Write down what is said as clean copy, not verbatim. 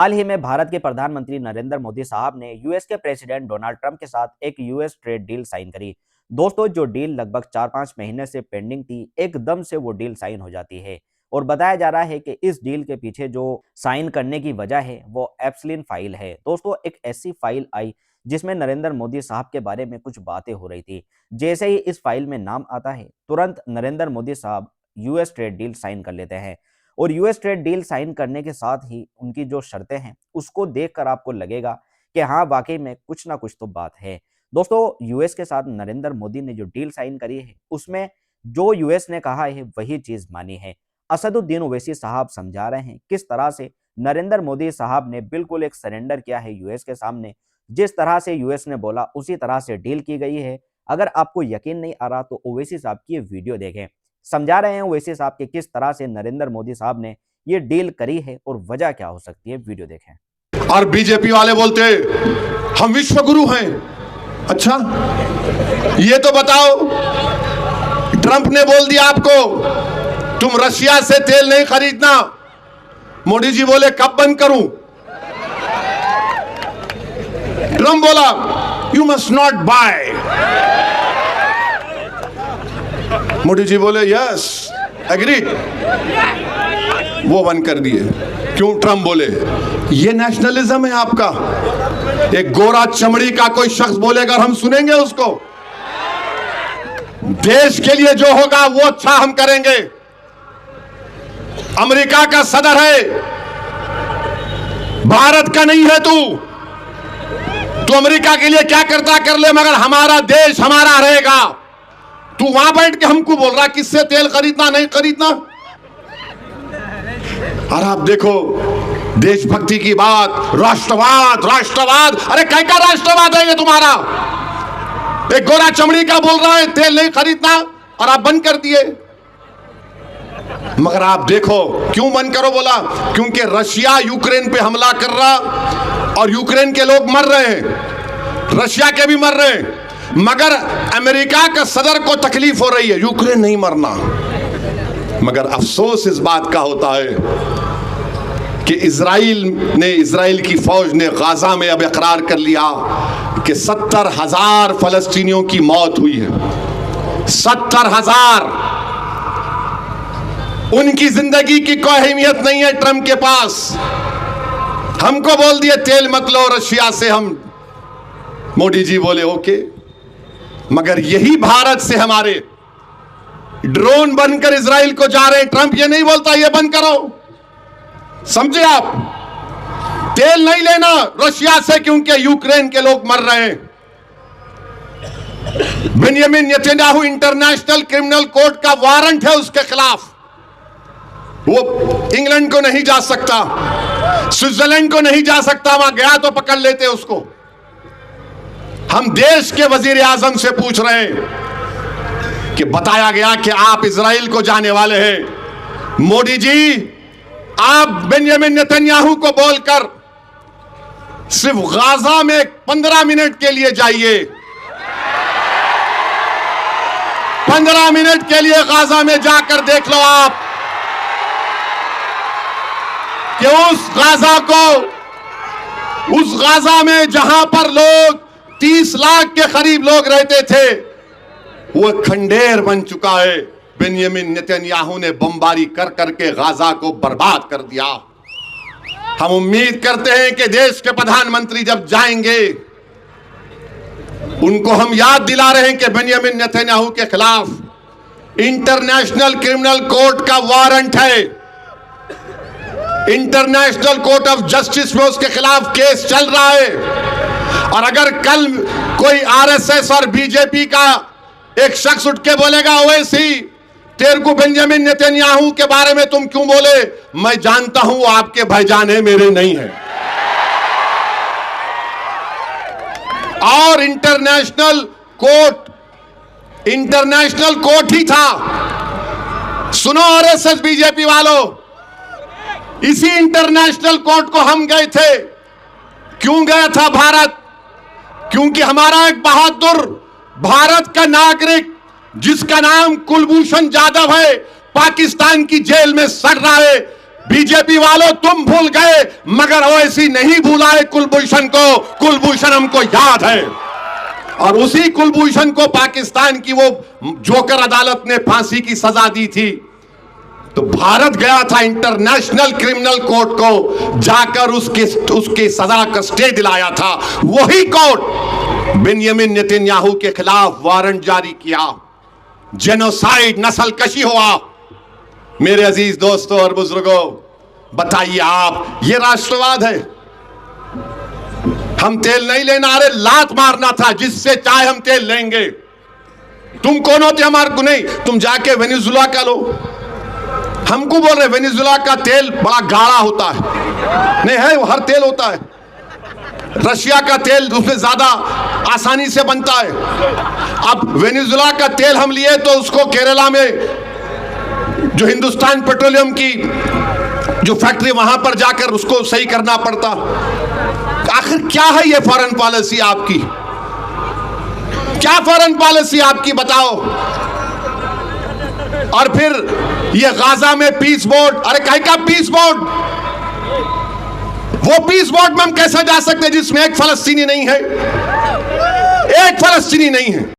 हाल ही में भारत के प्रधानमंत्री नरेंद्र मोदी साहब ने यूएस के प्रेसिडेंट डोनाल्ड ट्रंप के साथ एक यूएस ट्रेड डील साइन करी। दोस्तों, जो डील लगभग 4-5 महीने से पेंडिंग थी, एकदम से वो डील साइन हो जाती है। और बताया जा रहा है कि इस डील के पीछे जो साइन करने की वजह है वो एप्सलिन फाइल है। दोस्तों, एक ऐसी फाइल आई जिसमें नरेंद्र मोदी साहब के बारे में कुछ बातें हो रही थी। जैसे ही इस फाइल में नाम आता है, तुरंत नरेंद्र मोदी साहब यूएस ट्रेड डील साइन कर लेते हैं। और यूएस ट्रेड डील साइन करने के साथ ही उनकी जो शर्तें हैं, उसको देखकर आपको लगेगा कि हाँ, वाकई में कुछ ना कुछ तो बात है। दोस्तों, यूएस के साथ नरेंद्र मोदी ने जो डील साइन करी है, उसमें जो यूएस ने कहा है वही चीज मानी है। असदुद्दीन ओवैसी साहब समझा रहे हैं किस तरह से नरेंद्र मोदी साहब ने बिल्कुल एक सरेंडर किया है यूएस के सामने। जिस तरह से यूएस ने बोला उसी तरह से डील की गई है। अगर आपको यकीन नहीं आ रहा तो ओवैसी साहब की ये वीडियो देखें। समझा रहे हैं ओवैसी साहब के किस तरह से नरेंद्र मोदी साहब ने ये डील करी है और वजह क्या हो सकती है। वीडियो देखें। और बीजेपी वाले बोलते हम विश्व गुरु हैं। अच्छा, ये तो बताओ, ट्रंप ने बोल दिया आपको तुम रशिया से तेल नहीं खरीदना। मोदी जी बोले कब बंद करूं? ट्रंप बोला you must not buy. Modi ji बोले यस एग्री, वो बंद कर दिए। क्यों? ट्रंप बोले ये नेशनलिज्म है आपका। एक गोरा चमड़ी का कोई शख्स बोलेगा और हम सुनेंगे उसको। देश के लिए जो होगा वो अच्छा हम करेंगे। अमेरिका का सदर है, भारत का नहीं है। तू अमेरिका के लिए क्या करता कर ले, मगर हमारा देश हमारा रहेगा। तू वहां बैठ के हमको बोल रहा किससे तेल खरीदना नहीं खरीदना। और आप देखो देशभक्ति की बात, राष्ट्रवाद राष्ट्रवाद, अरे क्या क्या राष्ट्रवाद है ये तुम्हारा? एक गोरा चमड़ी का बोल रहा है तेल नहीं खरीदना और आप बंद कर दिए। मगर आप देखो क्यों बंद करो बोला? क्योंकि रशिया यूक्रेन पे हमला कर रहा और यूक्रेन के लोग मर रहे हैं, रशिया के भी मर रहे हैं, मगर अमेरिका का सदर को तकलीफ हो रही है, यूक्रेन नहीं मरना। मगर अफसोस इस बात का होता है कि इजराइल की फौज ने गाजा में अब इकरार कर लिया कि 70,000 फलस्तीनियों की मौत हुई है। 70,000। उनकी जिंदगी की कोई अहमियत नहीं है ट्रंप के पास। हमको बोल दिए तेल मत लो रशिया से, हम मोदी जी बोले ओके। मगर यही भारत से हमारे ड्रोन बनकर इजराइल को जा रहे हैं। ट्रंप ये नहीं बोलता ये बंद करो, समझे आप? तेल नहीं लेना रशिया से क्योंकि यूक्रेन के लोग मर रहे हैं। Benjamin Netanyahu international criminal court का वारंट है उसके खिलाफ। वो इंग्लैंड को नहीं जा सकता, स्विट्जरलैंड को नहीं जा सकता, वहां गया तो पकड़ लेते उसको। हम देश के वजीर आजम से पूछ रहे हैं कि बताया गया कि आप इजराइल को जाने वाले हैं। मोदी जी, आप बेंजामिन नेतन्याहू को बोलकर सिर्फ गाजा में 15 मिनट के लिए जाइए। 15 मिनट के लिए गाजा में जाकर देख लो आप कि उस गाजा में जहां पर लोग 30 लाख के करीब लोग रहते थे, वो खंडेर बन चुका है। बेंजामिन नेतन्याहू ने बमबारी कर करके गाजा को बर्बाद कर दिया। हम उम्मीद करते हैं कि देश के प्रधानमंत्री जब जाएंगे, उनको हम याद दिला रहे हैं कि बेंजामिन नेतन्याहू के खिलाफ इंटरनेशनल क्रिमिनल कोर्ट का वारंट है। इंटरनेशनल कोर्ट ऑफ जस्टिस में उसके खिलाफ केस चल रहा है। और अगर कल कोई आरएसएस और बीजेपी का एक शख्स उठ के बोलेगा ओवैसी तेरे को बेंजामिन नेतन्याहू के बारे में तुम क्यों बोले, मैं जानता हूं आपके भाईजान है, मेरे नहीं है। और इंटरनेशनल कोर्ट ही था। सुनो आरएसएस बीजेपी वालों, इसी इंटरनेशनल कोर्ट को हम गए थे। क्यों गया था भारत? क्योंकि हमारा एक बहादुर भारत का नागरिक जिसका नाम कुलभूषण जाधव है, पाकिस्तान की जेल में सड़ रहा है। बीजेपी वालों तुम भूल गए, मगर ओवैसी नहीं भूला है कुलभूषण को। कुलभूषण हमको याद है, और उसी कुलभूषण को पाकिस्तान की वो जोकर अदालत ने फांसी की सजा दी थी। तो भारत गया था इंटरनेशनल क्रिमिनल कोर्ट को, जाकर उसके सजा का स्टे दिलाया था। वही कोर्ट बेंजामिन नेतन्याहू के खिलाफ वारंट जारी किया, जेनोसाइड, नस्लकशी हुआ। मेरे अजीज दोस्तों और बुजुर्गों, बताइए आप, ये राष्ट्रवाद है? हम तेल नहीं लेना, अरे लात मारना था, जिससे चाहे हम तेल लेंगे। तुम कौन होते हमारे को? नहीं, तुम जाके वेनेजुएला का लो। हमको बोल रहे वेनेजुएला का तेल बड़ा गाढ़ा होता है। नहीं है, वो हर तेल होता है। रशिया का तेल उसमें ज्यादा आसानी से बनता है। अब वेनेजुएला का तेल हम लिए तो उसको केरला में जो हिंदुस्तान पेट्रोलियम की जो फैक्ट्री, वहां पर जाकर उसको सही करना पड़ता। आखिर क्या है ये फॉरेन पॉलिसी आपकी? क्या फॉरेन पॉलिसी आपकी, बताओ। और फिर ये गाजा में पीस बोर्ड, अरे कहीं का पीस बोर्ड? वो पीस बोर्ड में हम कैसे जा सकते हैं जिसमें एक फलस्तीनी नहीं है? एक फलस्तीनी नहीं है।